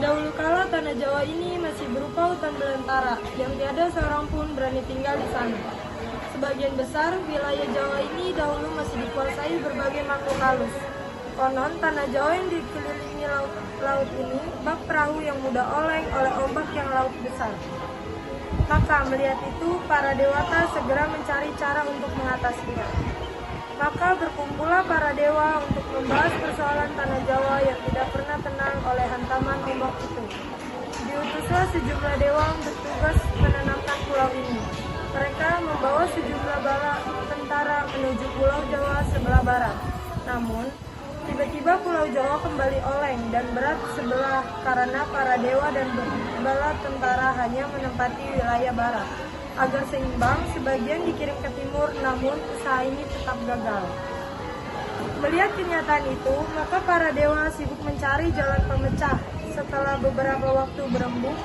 Dahulu kala tanah Jawa ini masih berupa hutan belantara yang tiada seorang pun berani tinggal di sana. Sebagian besar wilayah Jawa ini dahulu masih dikuasai berbagai makhluk halus. Konon tanah Jawa yang dikelilingi laut ini bak perahu yang mudah oleng oleh ombak yang laut besar. Maka melihat itu para dewata segera mencari cara untuk mengatasinya. Maka berkumpullah para dewa untuk membahas persoalan tanah Jawa yang tidak pernah tenang oleh hantaman ombak itu. Diutuslah sejumlah dewa bertugas menenangkan pulau ini. Mereka membawa sejumlah bala tentara menuju pulau Jawa sebelah barat. Namun, tiba-tiba pulau Jawa kembali oleng dan berat sebelah karena para dewa dan bala tentara hanya menempati wilayah barat. Agar seimbang, sebagian dikirim ke timur, namun usaha ini tetap gagal. Melihat kenyataan itu, maka para dewa sibuk mencari jalan pemecah. Setelah beberapa waktu berembuk,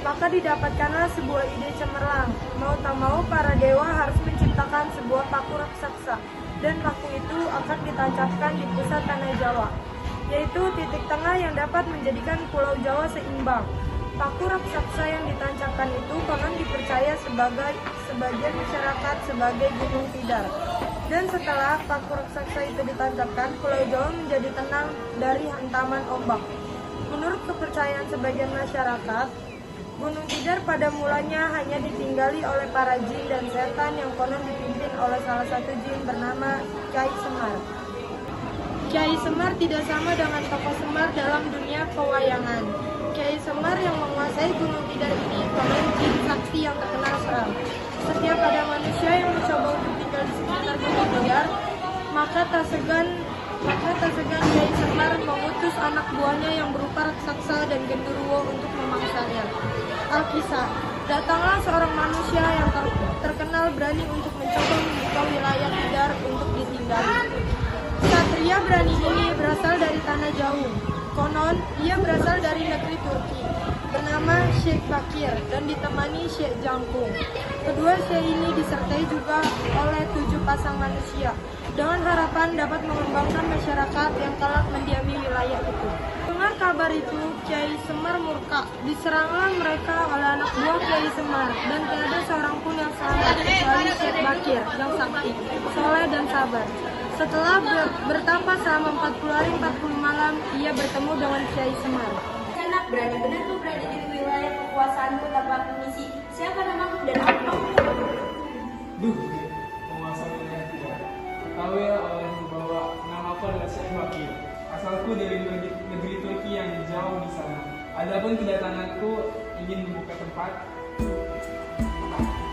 maka didapatkanlah sebuah ide cemerlang. Mau tak mau, para dewa harus menciptakan sebuah paku raksasa, dan paku itu akan ditancapkan di pusat tanah Jawa, yaitu titik tengah yang dapat menjadikan pulau Jawa seimbang. Paku raksasa yang ditancapkan itu konon dipercaya sebagian masyarakat sebagai gunung tidar. Dan setelah paku raksasa itu ditancapkan, pulau Jawa menjadi tenang dari hantaman ombak. Menurut kepercayaan sebagian masyarakat, gunung tidar pada mulanya hanya ditinggali oleh para jin dan setan yang konon dipimpin oleh salah satu jin bernama Kyai Semar. Kyai Semar tidak sama dengan tokoh Semar dalam dunia pewayangan. Kyai Semar yang menguasai gunung tidar ini konon jin sakti yang terkenal seram. Setiap ada manusia yang mencoba untuk tinggal di sekitar gunung tidar, maka tak segan Kyai Semar mengutus anak buahnya yang berupa raksasa dan genderuwo untuk memangsanya. Alkisah, datanglah seorang manusia yang terkenal berani untuk mencoba membuka wilayah tidar untuk ditinggali. Satria berani ini berasal dari tanah jauh. Konon, ia berasal dari negeri Turki, bernama Syekh Bakir dan ditemani Syekh Jangkung. Kedua Syekh ini disertai juga oleh 7 pasang manusia, dengan harapan dapat mengembangkan masyarakat yang kelak mendiami wilayah itu. Dengar kabar itu, Kyai Semar murka. Diseranglah mereka oleh anak buah Kyai Semar, dan tiada seorang pun yang selamat kecuali Syekh Bakir yang sakti, soleh dan sabar. Setelah bertapa selama 40 hari 40 malam, ia bertemu dengan Kyai Semar. Enak, berani benar tuh berada di wilayah kekuasaanku tanpa permisi. Siapa namamu dan apa kamu? Duh, penguasa wilayah tidak. Tahu ya oleh membawa nama aku adalah Syekh Bakir. Asalku dari negeri Turki yang jauh di sana. Adapun kedatanganku ingin membuka tempat,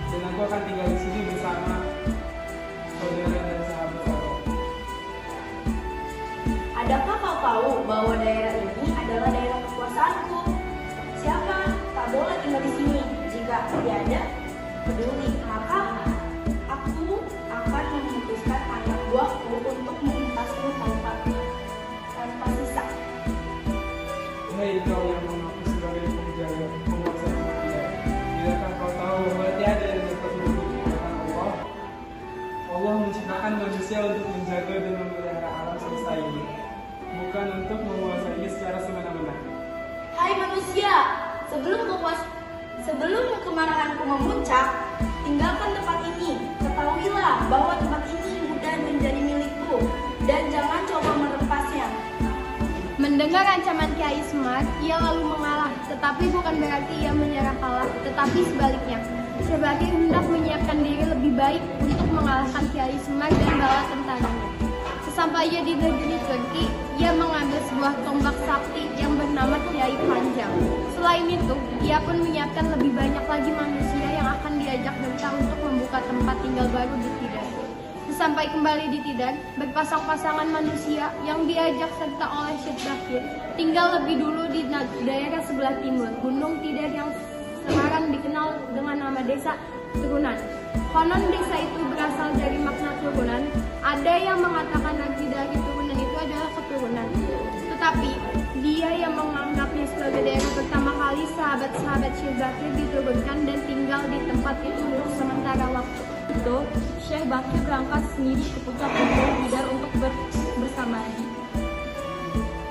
dan aku akan tinggal di sini bersama saudara dan sahabat aku. Adakah kau tahu bahwa daerah ini adalah daerah kekuasaanku? Siapa tak boleh tinggal di sini? Jika tiada peduli, maka aku akan memutuskan anak buahku untuk melintasmu tanpa sisa. Hei kau yang mengaku sebagai penjaga penguasa dunia, tidakkah kau tahu bahwa tiada yang dapat menyembuhkan Allah? Allah menciptakan manusia untuk menjaga dan memelihara alam semesta ini, bukan untuk menguasainya secara semena-mena. Hai manusia, sebelum kemarahanku memuncak, tinggalkan tempat ini. Ketahuilah bahwa tempat ini mudah menjadi milikku, dan jangan coba merempasnya. Mendengar ancaman Kyai Semar, ia lalu mengalah, tetapi bukan berarti ia menyerah kalah, tetapi sebaliknya. Sebagai hendak menyiapkan diri lebih baik untuk mengalahkan Kyai Semar dan bala tentaranya. Sesampainya di negeri Turki, ia mengambil sebuah tombak sakti yang bernama Kiai Panjang. Selain itu, ia pun menyiapkan lebih banyak lagi manusia yang akan diajak Genta untuk membuka tempat tinggal baru di Tidar. Sesampai kembali di Tidar, berpasang-pasangan manusia yang diajak serta oleh Syekh Bakir tinggal lebih dulu di daerah sebelah timur, Gunung Tidar yang sekarang dikenal dengan nama Desa Turunan. Konon desa itu berasal dari makna turunan. Ada yang mengatakan arti dari turunan itu adalah keturunan. Tetapi dia yang menganggapnya sebagai daerah pertama kali sahabat-sahabat Syekh Bakir diturunkan dan tinggal di tempat itu untuk sementara waktu. Itu Syekh Bakir berangkat sendiri ke puncak Gunung Tidar untuk bersamadi.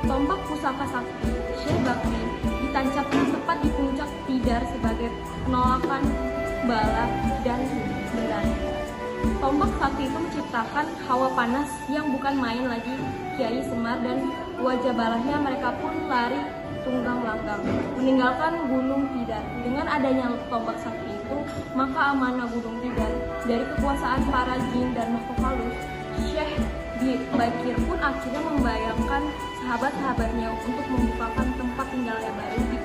Tombak pusaka sakti Syekh Bakir bala, dan benar. Tombak sakti itu menciptakan hawa panas yang bukan main lagi Kiai Semar, dan wajah balahnya mereka pun lari tunggang langgang meninggalkan Gunung Tidar. Dengan adanya tombak sakti itu, maka amanah Gunung Tidar dari kekuasaan para jin dan makhluk halus, Syekh Bakir pun akhirnya membayangkan sahabat-sahabatnya untuk membukakan tempat tinggalnya baru di